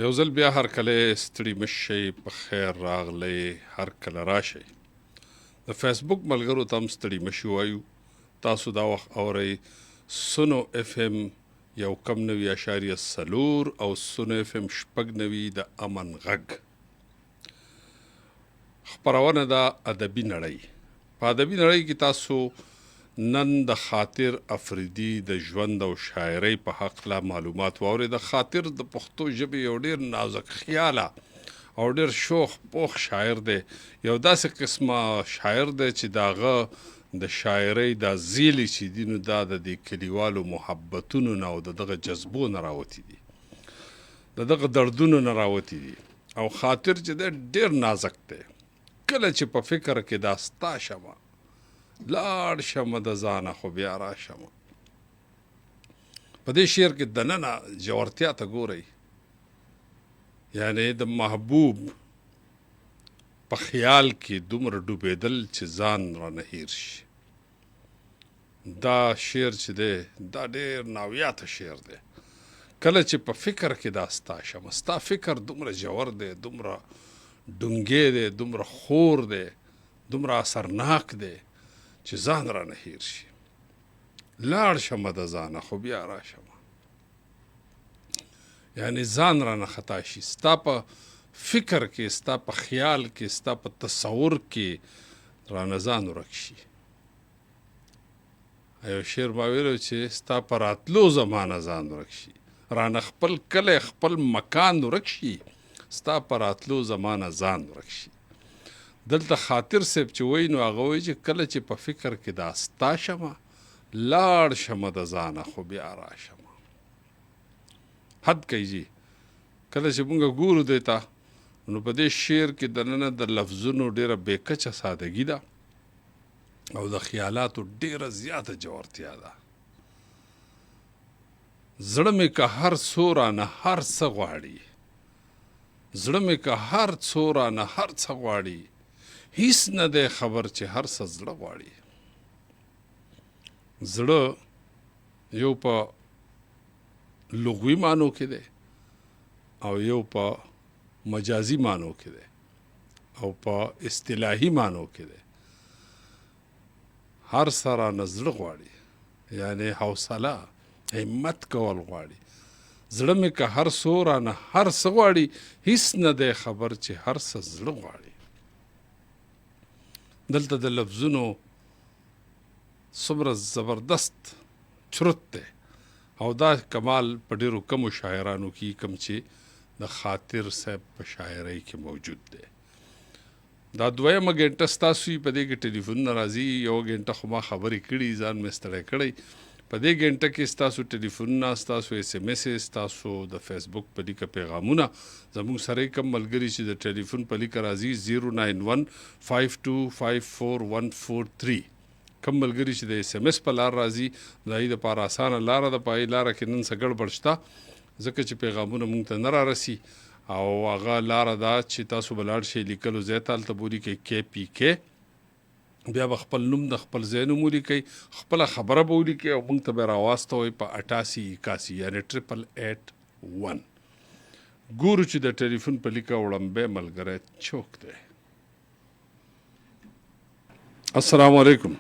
یو ځل بیا هر کله ستړي مشئ په خیر راغلی هر کله راشئ د فیسبوک ملګرو ته هم ستړي مشي وایو تاسو دا وخت اورئ سنو اف ام 1.4 او سنو اف ام 6.9 د امن غږ خپرونه د ادبي نړۍ په ادبي نړۍ کې تاسو نن د خاطر افریدي د ژوند او شاعرۍ په حق لا معلومات واورئ د خاطر د پښتو ژبې یو ډېر نازک خیاله او ډېر شوخ پوخ شاعر دی یو داسې قسمه شاعر دی چې داغه د شاعرۍ دا زیلې چې دي نو دا د دې کلیوالو محبتونو نه او د دغه جذبو نه راوتي دي د دغه دردونو نه راوتي دي او خاطر چې دی ډېر نازک دی کله چې په فکر کې دا ستا شمه لاړ شمه د ځانه خو بیا راشمه په دې شعر کې دننه ژورتیا ته ګورئ یعنی د محبوب په خیال کې دومره ډوبېدل چې ځان رانه هیر شي دا شعر چې دی دا ډېر ناویاته شعر دی کله چې په فکر کې دا ستا شمه ستا فکر دومره ژور دی دومره ډونګې دی دومره خور دی دومره اثرناک دی چې ځان رانه هیر شي لاړ شمه د ځانه خو بیا راشمه یعنی ځان رانه خطا شي ستا په فکر کې ستا په خیال کې ستا په تصور کې رانه ځان ورک شي یو شعر ما ویلو چې ستا په راتلو زمانه ځان ورک شي رانه خپل کلی خپل مکان ورک شي ستا په راتلو زمانه ځان ورک شي دلته خاطر صاحب چې وایي نو هغه وایي چې کله چې په فکر کې دا ستا شمه لاړ شمه د ځانه خو بیا راشمه حد کوي جي کله چې مونږ ګورو دی ته نو په دې شعر کې دننه د لفظونو ډېره بېکچه سادګي ده او د خیالاتو ډېره زیاته جوړتیا ده زړه مې که هر څو رانه هر څه غواړي زړه مې که هر څو رانه هر څه غواړي هیڅ نه دی خبر چې هر څه زړه غواړي زړه یو په لغوي معنو کې دی او یو په مجازي معنو کې دی او په اصطلاحي معنو کې دی هر سره نه زړه غواړي یعنی حوصله همت کول غواړي زړه مې که هر څو رانه هر څه غواړي هیڅ نه دی خبر چې هر څه زړه غواړي دلته د لفظونو څومره زبردست چرت دی او دا کمال په ډېرو کمو شاعرانو کې کم چې د خاطر صاحب په شاعرۍ کې موجود دی دا دویمه ګنټه ستاسو په دې کې ټلیفون راځي یو ګنټه خو ما خبرې کړي ځان مې ستړی کړی په دې ګنټه کې ستاسو ټلیفونونه ستاسو اس ام اس ستاسو د فیسبوک په لیکه پیغامونه زموږ سره کم ملګري چې د ټلیفون په لیکه راځي 09152541143 کم ملګري چې د اس ام اس په لار راځي د هغې دپاره اسانه لاره ده په هغې لاره کې نن څه ګډوډ شته ځکه چې پیغامونه موږ ته نه رارسي او هغه لاره ده چې تاسو به لاړ شئ لیکلو ځای ته هلته به ولیکئ KPK بیا به خپل نوم د خپل ځای نوم ولیکئ خپله خبره به ولیکئ او موږ ته به یې راواستوئ په 8881 یعنې 8881 ګورو چې د ټلیفون په لیکه وړمبی ملګری چوک دی السلام علیکم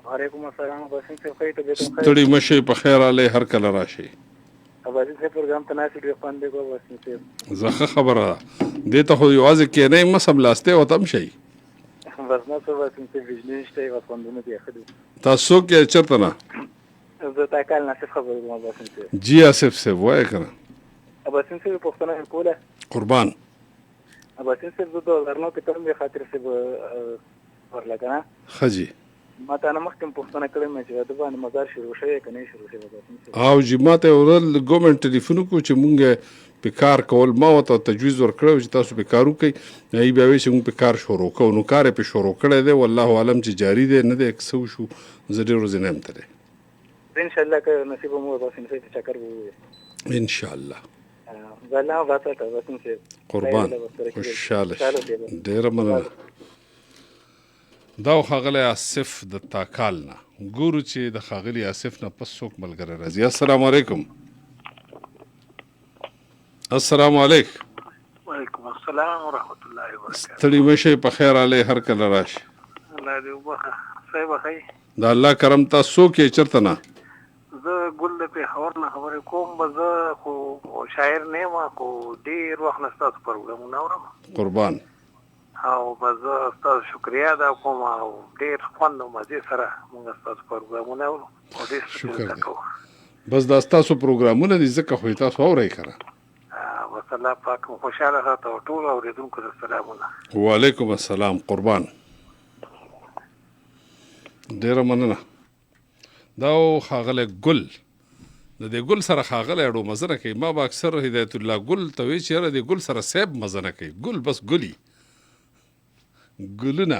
وعلیکم السلام باسم صاحب خیر طبیعت خیر ستړي مشئ په خیر علی هر کله راشئ باسم صاحب پروګرام ته ناسې ډېر خوند دی باسم صاحب زه ښه خبره ده دې ته خو یوازې کېنئ مه سملاستې ورته هم شئ بس نه څه باسم صاحب بجلی نشته یې خوندونه دي ښه دي تاسو څوک یې چېرته نه زه تاکال ناصف خبرې کوم باسم صاحب جی آصف صاحب وایه که نه باسم صاحب پوښتنه مې کوله قربان باسم صاحب زه 2009 کې تر مې خاطر صاحب ورله که نه ښه جي ما تا نه مخکې پوښتنه کړې مې چې د باندې مزار شروع شوی که نه شروع شوی باسم صاحب او جي ما ته یې ورل ګورمنټ ټلیفون وکړو چې مونږ په کار کول ما ورته تجویز ورکړی چې تاسو په کار وکړئ هغوی بیا وایي چې مونږ په کار شروع کوو نو کار یې پې شروع کړی دی والله عالم چې جاري دی نه دی که څه وشو زه ډېر ورځې نه یم تللی انشاءالله که نصیب مو باسم صاحب چکر به ووایي انشاءالله الله باسته باسم صاحب قربان خوشحاله شي ډېره مننه دا ښاغلی آصف د تاکال نه ګورو چې د ښاغلي آصف نه پس څوک ملګری راځي السلام علیکم السلام علیکم. وعلیکم السلام ورحمت الله وبرکاته. ستړي مشه په خیر علی هر کله راشي. الله دې وبخښه. صحیح بخیر. د الله کرم تاسو کې چرته نه. زه ګل د پېښور نه خبرې کوم. به زه خو شاعر نه یم، خو ډېر وخت نه ستاسو پروګرامونه اورم. قربان. او به زه ستاسو شکریا ادا کوم او ډېر خوند او مزې سره موږ ستاسو پروګرامونه اورو او ډېر شکر دی. بس دا ستاسو پروګرامونه دي ځکه خو تاسو اورئ کنه. بس الله پاک مو خوشحاله ساته او ټول اورېدونکو ته سلامونه. وعلیکم السلام. قربان. ډېره مننه. دا ښاغلی ګل د دې ګل سره ښاغلی اړو مزه نه کوي. ما به اکثر هدایت الله ګل ته وایي چې یاره دې ګل سره صیب مزه نه کوي. ګل بس ګلي ګلونه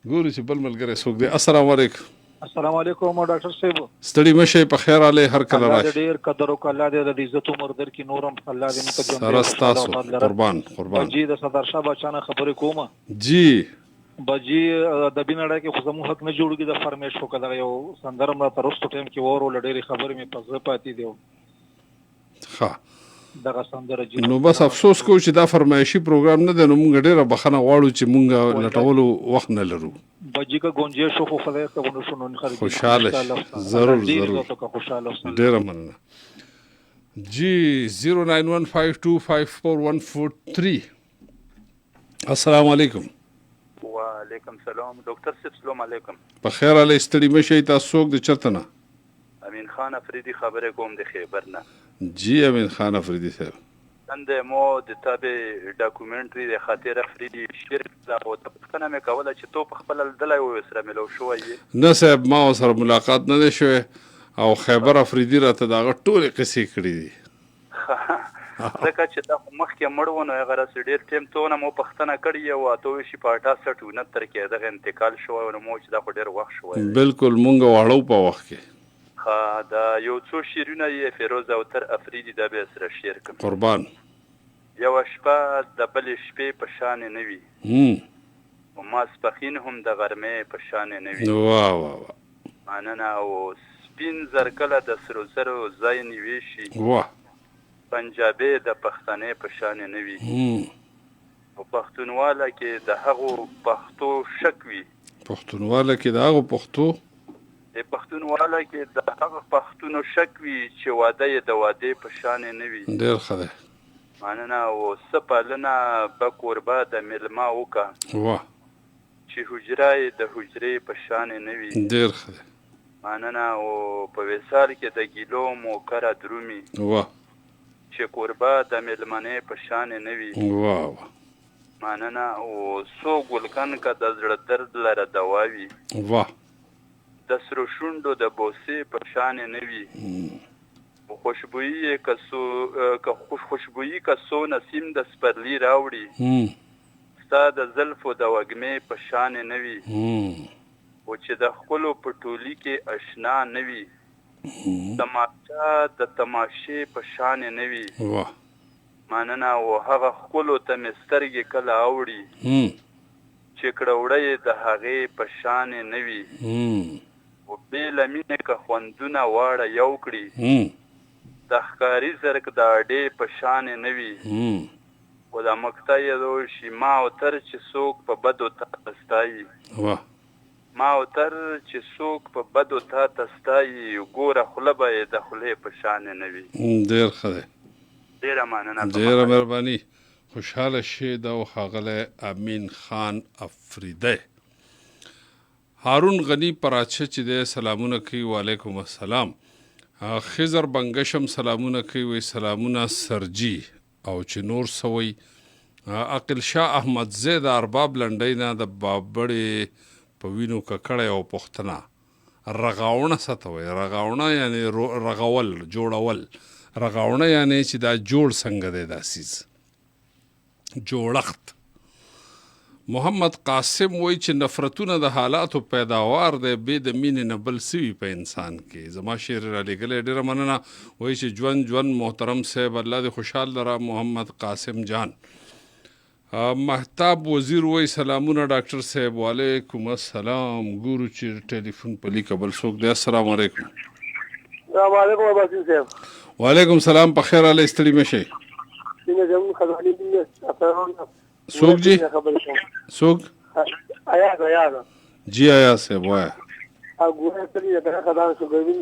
ګورو چې بل ملګری څوک دی. السلام علیکم. السلام علیکم ډاکټر صاحب. ستړي مشئ په خیر علی هر کله راشي. ډېر قدر وکړه. الله دې د عزت عمر درکړي. نورم الله دې موږ ته سره ستاسو. قربان قربان. جی د صدر شاه بچانه خبرې کومه. جی بجی د بینړه کې خو زموږ حق نه جوړږي د فرمیش وکړه. یو سندرم را ترستو ټیم کې ورو لډېری خبرې مې پزړه پاتې دی. ښه دغه سندره جی نو بس افسوس کوو چې دا فرمایشي پروګرام نه دی. نو موږ ډېره بخښنه غواړو چې موږ لټولو وخت نه لرو. بجی کا گونجې شو خو خدای ته ونه شو نو خرج خوشاله ضرور ضرور خوشاله ډېره مننه. جی 09152541143. السلام علیکم. وعلیکم سلام. ډاکټر صاحب سلام علیکم. په خیر علی ستړي مشئ. تاسو څوک د چرته نه؟ امین خان افریدي خبرې کوم د خیبر نه. جی امین خان افریدي صاحب. نن د مو د تابع ډاکومنټري د خاطر افریدي شعر او د پښتنه مې کوله چې تو په خپل دلای و سره ملو شوی. نه صاحب ما سره ملاقات نه دی شوی او خیبر افریدي راته دغه ټولې قصې کړې دي. ځکه چې دا مخکې مړ و نو هغه راسې ډېر ټیم تو نه مو پښتنه کړې او 2869 کې دغه انتقال شوی نو مو چې دا خو ډېر وخت شوی. بالکل مونږ واړو په وخت کې. دا یو څو شعرونه یې فیروز اوتر افریدي دا به سره شعر کوم. قربان. یو شپه د بلې شپې په شان نه وي او ماسپښین هم د غرمې په شان نه وي. واه واه مننه. او سپین زرکله د سرو زرو ځای نیوي شي. واه. پنجابي د پښتنې په شان نه وي او پښتونواله کې د هغو پښتو شک وي. پښتونواله کې د هغو پښتو پښتونواله کې د هغه پښتونو شک وي چې واده یې د واده په شان نه وي. ډېر ښه دی. مننه. او څه پالنه به کوربه د میلمه وکړه واه چې حجره یې د حجرې په شان نه وي. ډېر ښه دی. مننه. او په وصال کې د ګیلو موکره درومي واه چې کوربه د میلمنې په شان نه وي. واه مننه. او څو ګلکن که د زړه درد لره دوا وي. واه. د سرو شونډو د بوسې په شان نه وي. خوشبويي که څو نسیم د سپرلي راوړي ستا د زلفو د وږمې په شان نه وي. او چې د ښکلو په ټولي کې اشنا نه وي. تماشه د تماشې په شان نه وي. مننه. او هغه ښکلو ته مې سترګې کله اوړي چې کړوړه یې د هغې په شان نه وي. او بې له مینې که خوندونه واړه یو کړي د ښکاري زرک د اډې په شان نه وي. او د مقطع یې شي ما او تر چې څوک په بدو تا تستایي. ما او تر چې څوک په بدو تا تستایي ګوره خوله به یې د خولې په شان نه وي. ډېر ښه دی. ډېره مننه. ډېره مهرباني. خوشحاله شي دا ښاغلی امین خان افریدی. هارون غنی پراچه چې دی سلامونه کوي. وعلیکم السلام. خضر بنګشم سلامونه کوي. وی سلامونه سرجی او چې نور سوی. عقل شاه احمد زید ارباب لنډۍ نه د بابړې په وینو ککړی او پښتنه رغاونه څه وایي. رغاونه یعنی رغول جوړول. رغاونه یعنی چې دا جوړ څنګه دی دا سیز جوړښت. محمد قاسم وای چې نفرتونه د حالاتو پیداوار دی بې د مینې نه بل سوي په انسان کې. زما شعر را لېږلی. ډېره مننه. وایي چې ژوند محترم صاحب الله دې خوشحال لره. محمد قاسم جان. محتاب وزیر وای سلامونه ډاکټر صاحب. وعلیکم السلام. ګورو چې ټلیفون په لیکه بل څوک دی. السلام علیکم. السلام علیکم اباسین صاحب. وعلیکم السلام. په خیر علی ستړي مشئ. زمون خزاني دي افرون څوک جی څوک آیا جی آیا صاحب وایا اګوره کلی دا خدای شو ګوي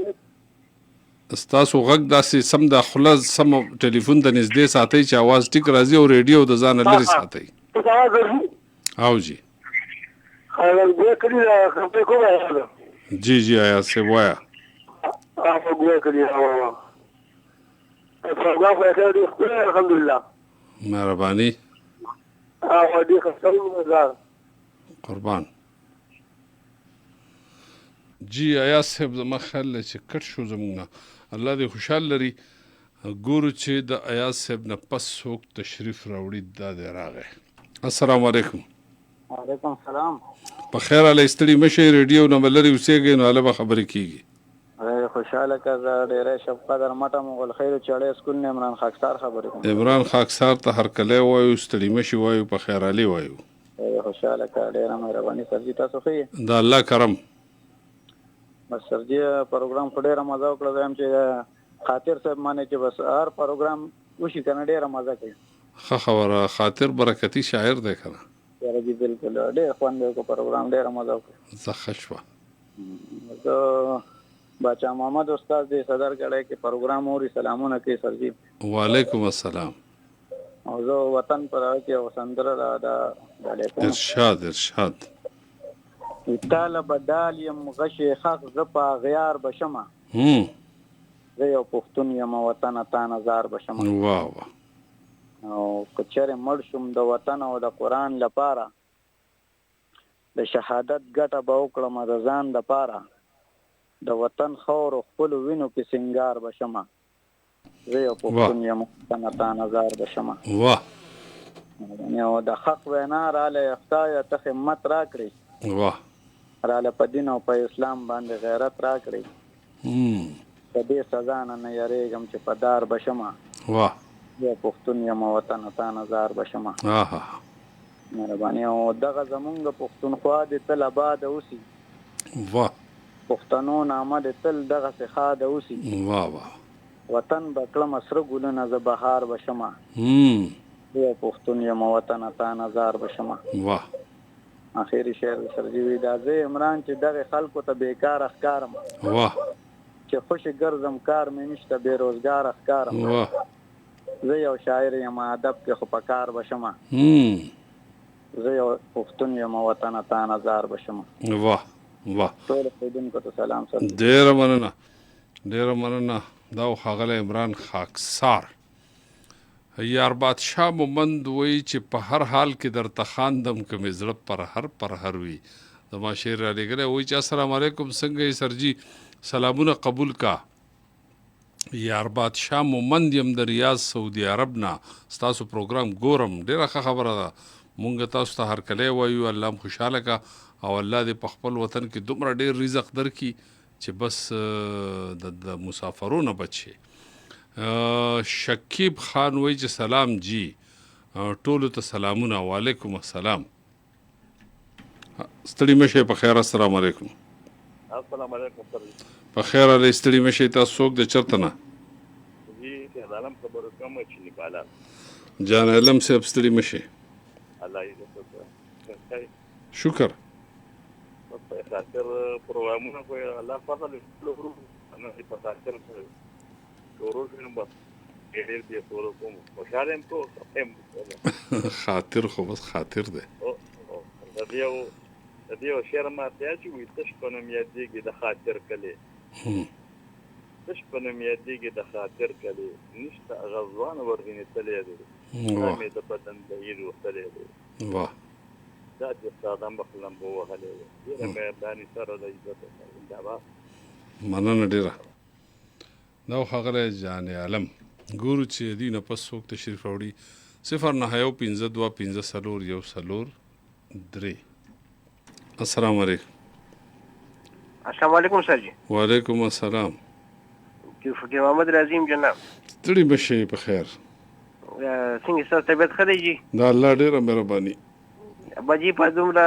ستاسو غږ داسې سم د خلص سم ټلیفون ته نږدې ساتي چې आवाज ټیک راځي او ریډیو د ځان لري ساتي او جی اګوره کلی دا خپل کوه جی جی آیا صاحب وایا اګوره کلی پروګرام په خیر الحمدلله مهرباني او دې خپل مزار قربان جی آیا صاحب زما خیال چې کټ شو زمونږ الله دې خوشحال لري ګورو چې د آیا صاحب نه پس څوک تشریف راوړي دا دې راغی السلام علیکم وعلیکم السلام په خیر علی ستړي مشه ریډیو نه ملري اوسېږي نو الله خبرې کیږي خوشاله کړه ډېر شپ قدر مټه مغل خیر چړې سکول نه عمران خاکسار خبرې کوم عمران خاکسار ته هر کله وایو ستړي مشه وایو په خیر علی وایو خوشاله کړه ډېر مهرباني سرجی تاسو خو دا الله کرم بس سرجی پروګرام په ډېر مزه وکړه زم چې خاطر صاحب باندې چې بس هر پروګرام وشي کنه ډېر مزه کوي ښه خبره خاطر برکتی شاعر دی کنه یاره جی بالکل ډېر خوند کو پروګرام ډېر مزه وکړه زه خشوه زه بچا محمد استاد دې صدر کړه کې پروګرام اوري سلامونه کوي سرجی وعلیکم السلام او زه وطن پر کې او سندره را دا علیکم ارشاد تعالی بدال یم غشي حق زپا غیار بشمه زه یو پښتون یم وطن ته نظر بشمه واه واه او کچره مړ شم د وطن او د قران لپاره د شهادت ګټه به وکړم د ځان د پاره د وطن خور خپل وینو په سنگار بشمه زه یو پښتون یم وطن ته نظر بشمه واه نو د حق وینا را له افتای ته همت را کړی واه را له په دین او په اسلام باندې غیرت را کړی په دې سزا نه یریږم چې په دار بشمه واه زه پښتون یم وطن ته نظر بشمه مهرباني او دغه زمونږ پښتونخوا د تل آباد اوسي واه پښتنو نامه د تل دغه څخه د اوسي واه واه وطن بکړه مسره ګلونه ز بهار بشمه زه پښتون یم وطن ته نظر بشمه واه اخیری شعر سرجیوی دا زه عمران چې دغه خلکو ته بیکار اخکارم واه چې خوش ګرځم کار مې نشته بے روزګار اخکارم واه زه یو شاعر یم ادب کې خو پکار بشمه زه یو پښتون یم وطن ته نظر بشمه واه واه ټول خدمت ته سلام سره ډیر مننه دا خاغله عمران خاکسار یار بادشاہ مومند وی چې په هر حال کې در تخاندم کوم زړه پر هر وی زما شعر را لګره وی چې السلام علیکم څنګه سرجی سلامونه قبول کا یار بادشاہ مومند یم د ریاض سعودي عرب نه تاسو پروګرام ګورم ډیره خبره ده مونږ تاسو ته هر کله وایو الله خوشاله کا او الله دې په خپل وطن کې دومره ډیر رزق درکړي چې بس د مسافرونو بچي شکیب خان وی چې سلام جی ټولو ته سلامونه وعلیکم السلام ستړي مشه په خیر السلام علیکم السلام علیکم سر په خیر علی ستړي مشه تاسو څوک د چرته نه جی ته عالم خبرو کوم چې نکاله جان علم صاحب ستړي مشه الله دې شکر په خاطر پروګرامونه کوي الله فضل له انا په خاطر شروع شنو بس ډېر دې سره کوم خوشاله يم کو هم خاطر خو بس خاطر ده د دې شعر ما ته چې وي تش په نوم یادېږي د خاطر کله تش په نوم یادېږي د خاطر کله نشته غزوان ورغینې تلې دي مې د بدن د ایرو تلې دي واه دا د سادم بخلم بو وهلې دې مې باندې سره د عزت دا وا مننه ډیره نو خغله جان عالم ګورو چې دینه پس څوک تشریف راوړي 09252 السلام علیکم السلام علیکم سر جی وعلیکم السلام فقیر محمد رازیم جناب ستړي بشي په خیر څنګه ستاسو طبیعت ښه دی جی دا الله ډیره مهرباني بجی په دومره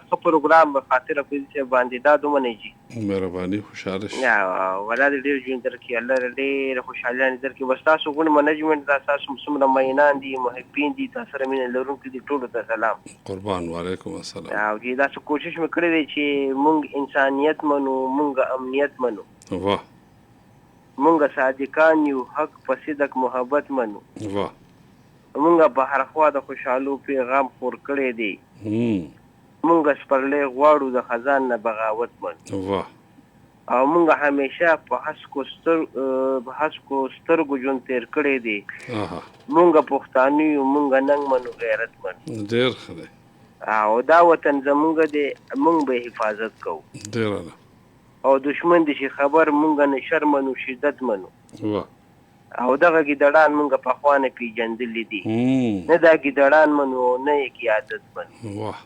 ښه پروګرام به خاطر په باندې دا دومره نه جي مهرباني خوشاله شي یا ولا دې ډېر ژوند درکړي الله ډېر خوشحالي درکړي بس تاسو ګون منیجمنت دا تاسو څومره مینان دي محبین دي تاسو سره مینه لرونکي دي ټولو ته سلام قربان وعلیکم السلام او دې دا څه کوشش مې کړی دی چې مونږ انسانیت منو مونږ امنیت منو واه مونږ صادقان یو حق په صدق محبت منو واه مونږ په هر خوا د خوشحالو پیغام خور کړی دی مونږ سپرلی غواړو د خزان نه بغاوت منو واه او مونږ همیشه په هسکو سترګو ژوند تیر کړی دی مونږ پښتانه یو مونږ ننګ منو غیرت منو ډېر ښه دی او دا وطن زمونږ دی مونږ به حفاظت کوو ډېره او دشمن دي چې خبر مونږ نه شر منو شدت منو واه او دغه ګیدړان مونږ په خوا نه پیژندلي دي نه دا ګیدړان منو نه یې قیادت منو واه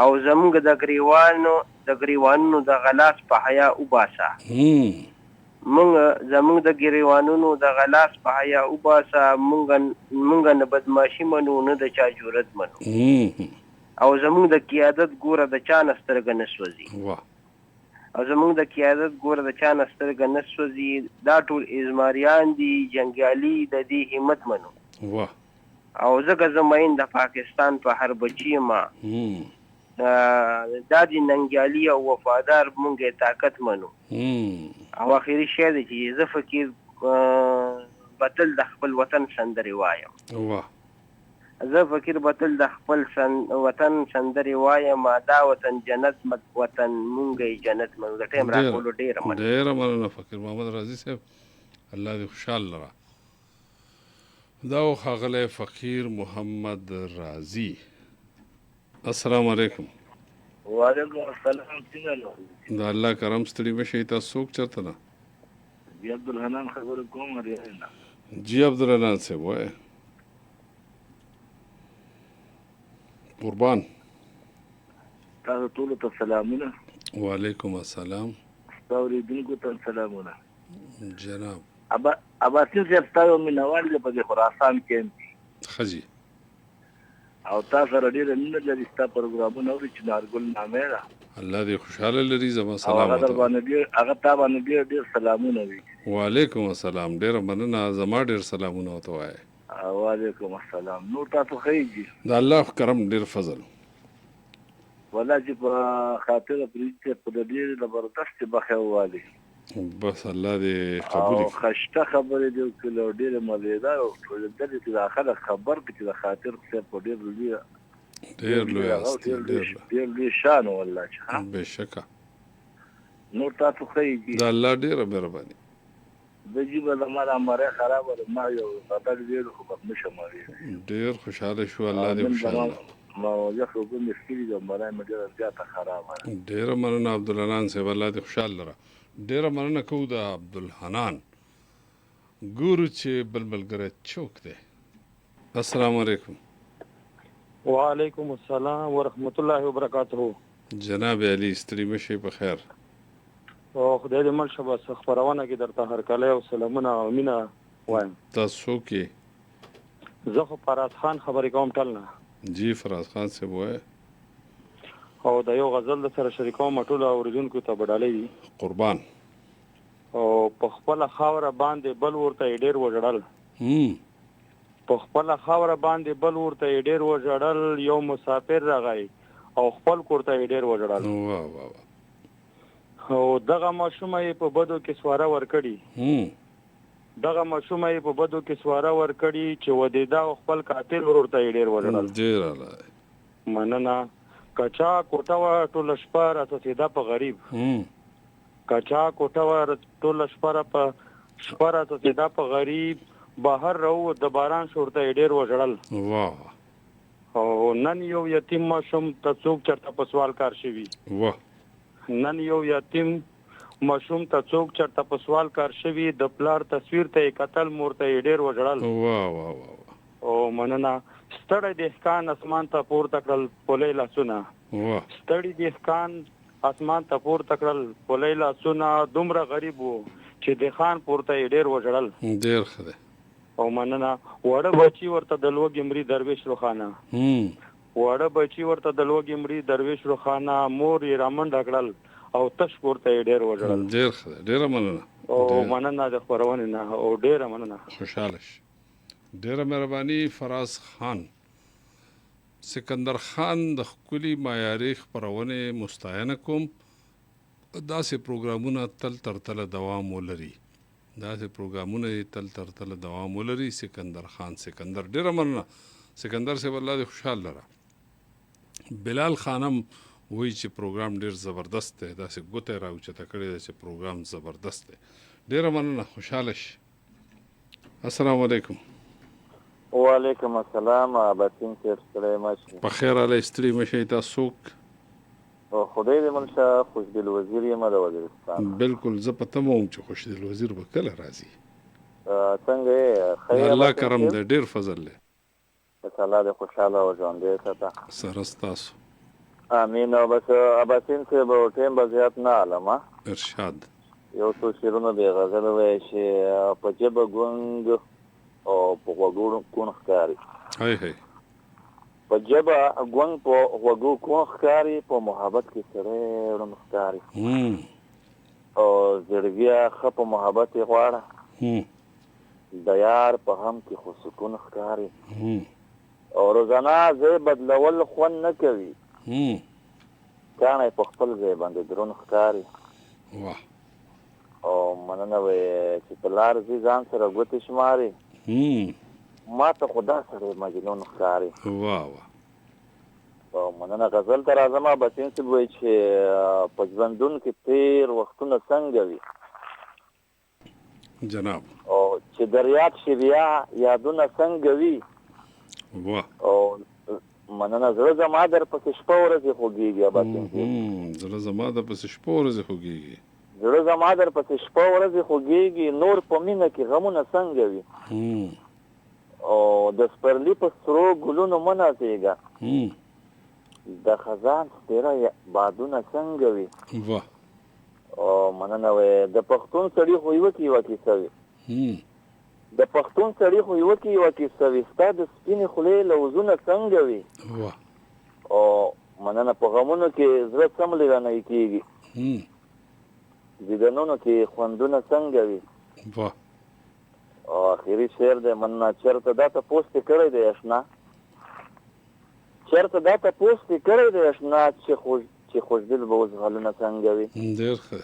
او زمونږ د ګریوانونو د غلاس په حیا وباسه زمونږ د ګریوانونو د غلاس په حیا وباسه مونږ نه بدماشي منو نه د چا جرأت منو او زمونږ د قیادت ګوره د چا نه سترګه نه سوځي او زمونږ د قیادت ګوره د چا نه سترګه نه سوځي دا ټول ازماریان دي جنګیالي د دې همت منو او ځکه زه مین د پاکستان په هر بچي ما دا دي ننګیالي او وفادار مونږ طاقت منو او اخري شی دی چې زه فکر بتل د خپل وطن سندرې وایم زه فکر بتل د خپل وطن سندرې وایم دا وطن جنت وطن مونږ جنت منو د ټیم راکولو ډېره مننه فکر محمد رازي صاحب الله دې خوشحال لره دا ښاغلی فقیر محمد رازي السلام علیکم وعلیکم السلام څنګه دا الله کرم ستړي مشي تاسو څوک چرته نه جی عبدالحنان خبر کوم ریاض جی عبدالحنان صاحب وای قربان تاسو ټول ته سلامونه وعلیکم السلام اوریدونکو ته سلامونه جناب ابا چې تاسو مینوال دې په خراسان کې خجی او تاسو سره ډېر مینه لري ستاسو پروګرامونه اوري چې نارګل نامه را الله دې خوشاله لري زما سلام هغه تا باندې ډېر سلامونه وي وعلیکم السلام ډېر مننه زما ډېر سلامونه وته وای وعلیکم السلام نور تاسو خیږي دا الله کرم ډېر فضل ولا چې په خاطر پریږدي په دې زبردست بخیوالي بس الله دې قبول کړي خشته خبرې دې کله ډېر مزیدار او ټول دې داخله خبر کې د خاطر څخه په ډېر لوی شان والله چې بشکه نور تاسو خیږي دا الله ډېر مهرباني د جیبه زماره مره خراب ما یو خاطر دې خو په مشماري ډېر خوشاله شو الله دې خوشاله ما یو کوم مشکل د مره مې زیاته خراب ډېر مننه عبدالحنان صاحب الله دې خوشاله لره ډېر مننه کوو د عبدالحنان ګورو چې بل ملګری چوک دی السلام علیکم وعلیکم السلام ورحمت الله وبرکاته جناب علي ستړي مشي په خیر او خدای دې مل شبه خبرونه کې درته هر کله او سلامونه او مینا وایم تاسو کې زه خو فراز خان خبرې کوم ټل نه جی فراز خان صاحب وای او د یو غزل د سره شریکوم ټول اوریدونکو ته بډالې قربان او په خپل خاوره باندې بل ورته ډېر وژړل په خپل خاوره باندې بل ورته ډېر وژړل یو مسافر راغی او خپل کورته ډېر وژړل واه واه او دغه ماشومه په بدو کې سواره ورکړي دغه ماشومه په بدو کې سواره ورکړي چې ودیدا خپل قاتل ورته ډېر وژړل ډېر الله مننه کچا کوټه ټول شپه راته سیدا په غریب کچا کوټه ټول شپه راته سیدا په غریب بهر راو د باران شورته ډېر وژړل واه او نن یو یتیم ماشوم ته څوک چرته په سوال کار شوی واه نن یو یتیم ماشوم ته څوک چرته په سوال کار شوی د پلار تصویر ته قتل مورته ډېر وژړل واه واه واه او مننه ستړی دهقان اسمان ته پورته کړل پولې لاسونه ستړی دهقان اسمان ته پورته کړل پولې لاسونه دومره غریب وو چې دهقان پورته ډېر وژړل ډېر ښه دی او مننه وړه بچي ورته د لوږې مري درویش روخانه وړه بچي ورته د لوږې مړي درویش روخانه مور یې رامنډه کړل او تش پورته یې ډېر وژړل. ډېره مننه او مننه د خپرونې نه او ډېره مننه. خوشحاله شي. ډېره مهرباني فراز خان. سکندر خان د ښکلي معیاري خپرونې مستاینه کوم. داسې پروګرامونه تل تر تله دوام ولري. سکندر خان ډېره مننه. سکندر صاحب الله دې خوشحال لره. بلال خانم وایي چې پروګرام ډېر زبردست دی. داسې ګوته یې راوچته کړې ده چې پروګرام زبردست دی. ډېره مننه. خوشحاله شي. السلام علیکم. وعلیکم السلام. اباسین صاحب ستړی مه په خیر علی ستړي مه شئ. تاسو څوک؟ خدای دې منشه. خوشدل وزیر یم د وزیرستان. بالکل زه په تمه وم چې خوشدل وزیر به کله راځي. څنګه یې؟ خیر الله کرم دی. ډېر فضل دی. بس الله دې خوشحاله او ژوندی ساته. سره ستاسو. امین. او بس اباسین صاحب ټیم به زیات نه علم. ارشاد. یو څو شعرونه د غزل وایي چې په ژبه ګونګ او په غوږو کون ښکاري. هی په ژبه ګونګ په غوږو کون ښکاري، په محبت کې سړی ړوند ښکاري. او زړګیه ښه په محبت یې غواړه، د یار په هم کې خو سکون ښکاري. او روزانه ځای بدلول خوند نه کوي، کاڼی په خپل ځای باندې دروند ښکاري. او مننه وایي چې په لار ځي ځان سره ګوتې شماري، ما ته خو دا سړی مجنون ښکاري. او مننه. غزل ته راځم. اباسین صاحب وایي چې په ژوندون کې تېر وختونه څنګه وي جناب، او چې دریاب شي بیا یادونه څنګه وي. او مننه. زړه زما در پسې شپه ورځې خوږېږي. اباسین صاحب زړه زما در پسې شپه ورځې خوږېږي. نور په مینه کې غمونه څنګه وي. او د سپرلي په سرو ګلونو مه نازېږه، د خزان سپېره بادونه څنګه وي. او مننه وایي د پښتون سړي خو یوه کیسه وي، ستا د سپینې خولې لوزونه څنګه وي. او مننه. په غمونو کې زړه سم لیونی کېږي، دیدنونو کې خوندونه څنګه وي. او آخري شعر دی. مننه. چېرته دا تپوس دې کړی دی اشنا، چې خوشدل به اوس حالونه څنګه وي. ډېر ښه.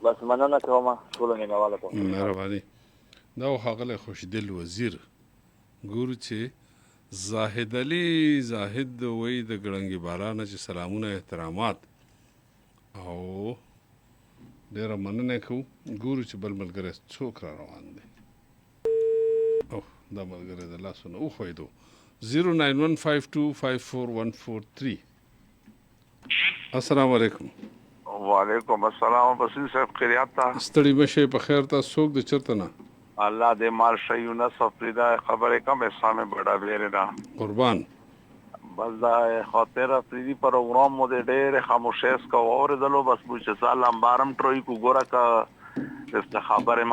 بس مننه کوم ټولو مینهواله په مهرباني. دا ښاغلی خوشدل وزیر. ګورو چې زاهد علي زاهد وایي د ګړنګي بارانه چې سلامونه احترامات او ډېره مننه کوو. ګورو چې بل ملګری څوک را روان دی. او دا ملګری د لاسونه وښویدو. 09152541143. السلام علیکم. وعلیکم السلام. بسین صاحب خیریات تا؟ ستړي مه شئ. په خیر. تاسو څوک د چېرته نه؟ الله دې مال شه. یونس افریدا خبرې کم احسان بڑا بیره نه قربان. بس دا خاطر افریدی پروګرام مو دې ډېر خاموشیس کا اوریدلو. بس پوښتنه سلام بارم ټروي کو ګورا کا دغه خبره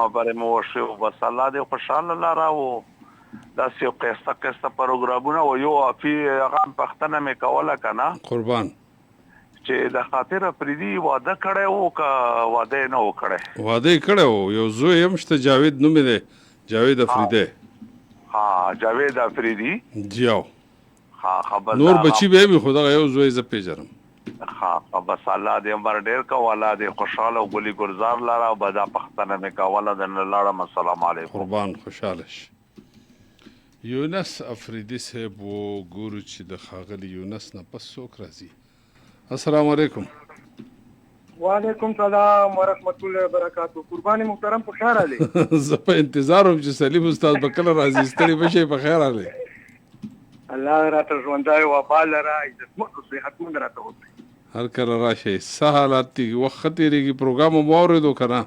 مو وشو. بس الله دې خوشاله لاره وو. دا سیو قصه پروګرامونه او یو افی هغه پښتنه مې کوله کنه قربان، چې د خاطر افریدی واده کړي وو کا واده نه وکړي. واده کړي وو. یو زوی هم شته جاوید نوم دی، جاوید افریدی. جاوید افریدی جیاو. خبر نور بچی به می خدا یو زوی ز پیژنم. بس الله دې عمر ډېر کا والا دې خوشاله او ګلی ګلزار لاره او بدا پښتنه مې کوله. د لاړه السلام علیکم. قربان. خوشاله شي. یونس افریدی صاحب وو. ګورو چې د ښاغلي یونس نه پس څوک راځي. السلام علیکم. وعلیکم السلام ورحمت الله وبرکاتہ. قربان محترم په خیر علي. زه په انتظار وم چې سلیم استاد به کله راځي. ستړي مه شئ. په خیر علي. الله راته ژوندی وفا لره عزتمن او صحتمند راته وکړي. هر کله راشئ. څه حالات دي؟ وخت ښه تېرېږي. پروګرام مو واورېدو که نه؟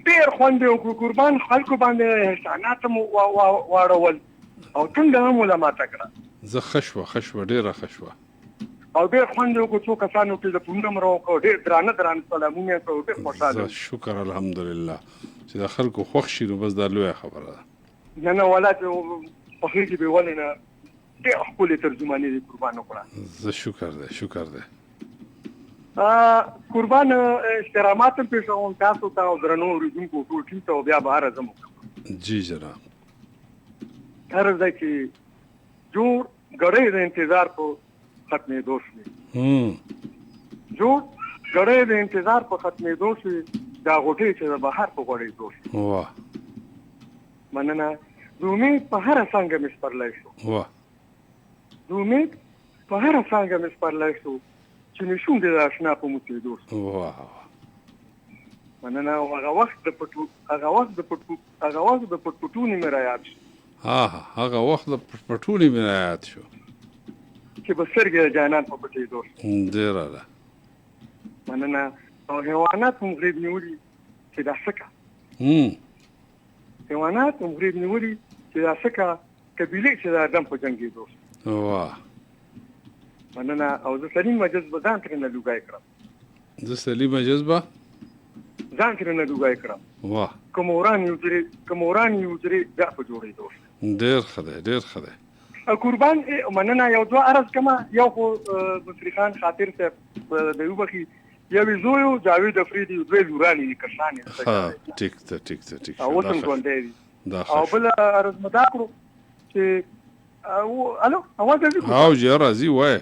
ډېر خوند یې وکړو. قربان خلکو باندې احسانات مو واړول او څنګه هم مو له ماته کړه. زه ښه شوه ډېره ښه شوه. او ډېر خوند یې وکړو. څو کسانو ټلیفونونه مو راوکړو. ډېر درانه سلامونه یې کړو. ډېر خوشحاله. شکر الحمدلله چې د خلکو خوښ شي نو بس دا لویه خبره ده. نه والله په خیر کې به ولې نه ډېر ښکلې ترجماني دې قربان وکړه. زه شکر دی. قربان احترامات هم پیښوم تاسو ته او درنو اوریدونکو ټول ټیم ته او بیا به عرض هم وکړم. جی جناب. عرض دی چې جوړ ګړی د انتظار په ختمېدو شوې. جوړ ګړی د انتظار په ختمېدو شوې، دا غوټۍ چې د بهر په غوړېدو شوې. مننه. د امید په هره څانګه مې سپرلی شو. د امید په هره څانګه مې سپرلی شو چې مې شونډې د اشنا په موسېدو شو. مننه. او هغه وخت د پټپټونې مې رایاد شو. هغه وخت د پټپټونې مې رایاد شو چې به سترګې د جانان په پټېدو شو. ډېره ده. مننه. او حیوانات هم غریب نیولي چې دا څه کا. حیوانات هم غریب نیولي چې دا څه کا قبیلې چې د آدم په جنګېدو شو. مننه. او زه سلیم جذبه ځان ترې نه لوګی کړم. ځان ترې نه لوګی کړم. که موران یو جرې دا په جوړېدو شو. ډېر ښه دی. قربان مننه. یو دوه عرض کما. یو خو مصری خان خاطر صاحب د یو بخي یو زوی جاوید افریدي دوی لوراني کشانې. ټیک ته. او اوس هم ژوندی دي. او بل عرض مدا کړو چې الو اواز راځي؟ جی راځي وایه.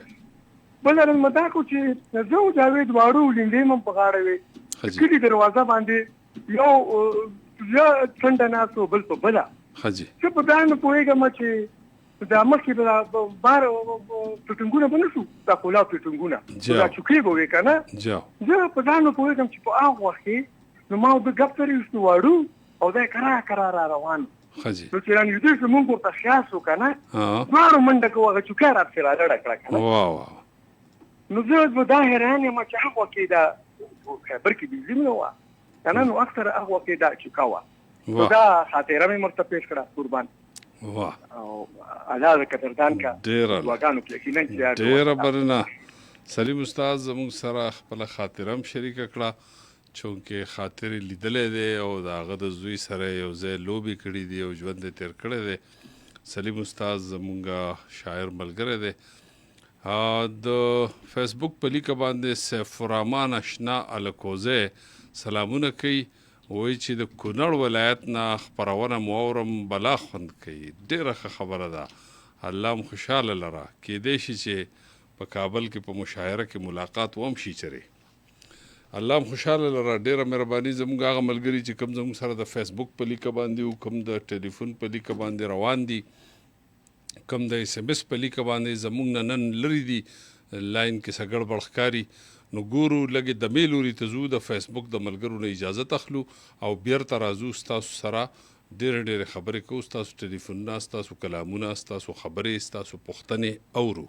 بل عرض مدا کړو چې زه او جاوید واړو لینډې هم په غاړه وې. کلي دروازه باندې یو څنډه ناست و بل په بله. زه په دا نه پوهېږم چې دا مخکې به بار پټنګونه به نه شو، دا کولا پټنګونه دا چوکۍ به وې که نه. زه په دا نه پوهېږم چې په هغه وخت کې نو ما د ګپ سره یوستو واړو او دا کرار را روان. نو چې رانږدې شو مونږ ورته خیاس وو که نه، دواړو منډه کوو، هغه چوکۍ راپسې را لړه کړه که نه. نو زه به دا حیران یم چې هغه وخت کې دا خیبر کې بجلي نه وه که نه، نو اکثر هغه وخت کې دا چوکه وه. نو دا خاطره مې ورته پېښ کړه قربان. او الله د قدردان کا دعاګانو کې یقینا چې ډېره مننه. سلیم استاد زموږ سره خپله خاطره هم شریکه کړه، چونکې خاطرې لیدلی دی او د هغه د زوی سره یو ځای لوبې کړي دي او ژوند یې تېر کړی دی. سلیم استاد زموږ شاعر ملګری دی. د فیسبوک په لیکه باندې سیف الرحمن اشنا الکوزی سلامونه کوي، وایي چې د کونړ ولایت نه خپرونه مو اورم بلا خوند کوي. ډېره ښه خبره ده. الله هم خوشحاله لره. کیدای شي چې په کابل کې په مشاعره کې ملاقات وم شي چرې. الله هم خوشحاله لره. ډېره مهرباني. زموږ هغه ملګري چې کوم زموږ سره د فیسبوک په لیکه باندې او کوم د ټلیفون په لیکه باندې روان دي، کوم د اس ام اس په لیکه باندې زموږ نه نن لرې دي، لاین کې څه ګړبړ ښکاري، نو ګورو لږې دمې لوري ته ځو، د فیسبوک د ملګرو نه اجازه اخلو او بیرته راځو ستاسو سره ډېرې خبرې کوو، ستاسو ټلیفونونه، ستاسو کلامونه، ستاسو خبرې، ستاسو پوښتنې اورو.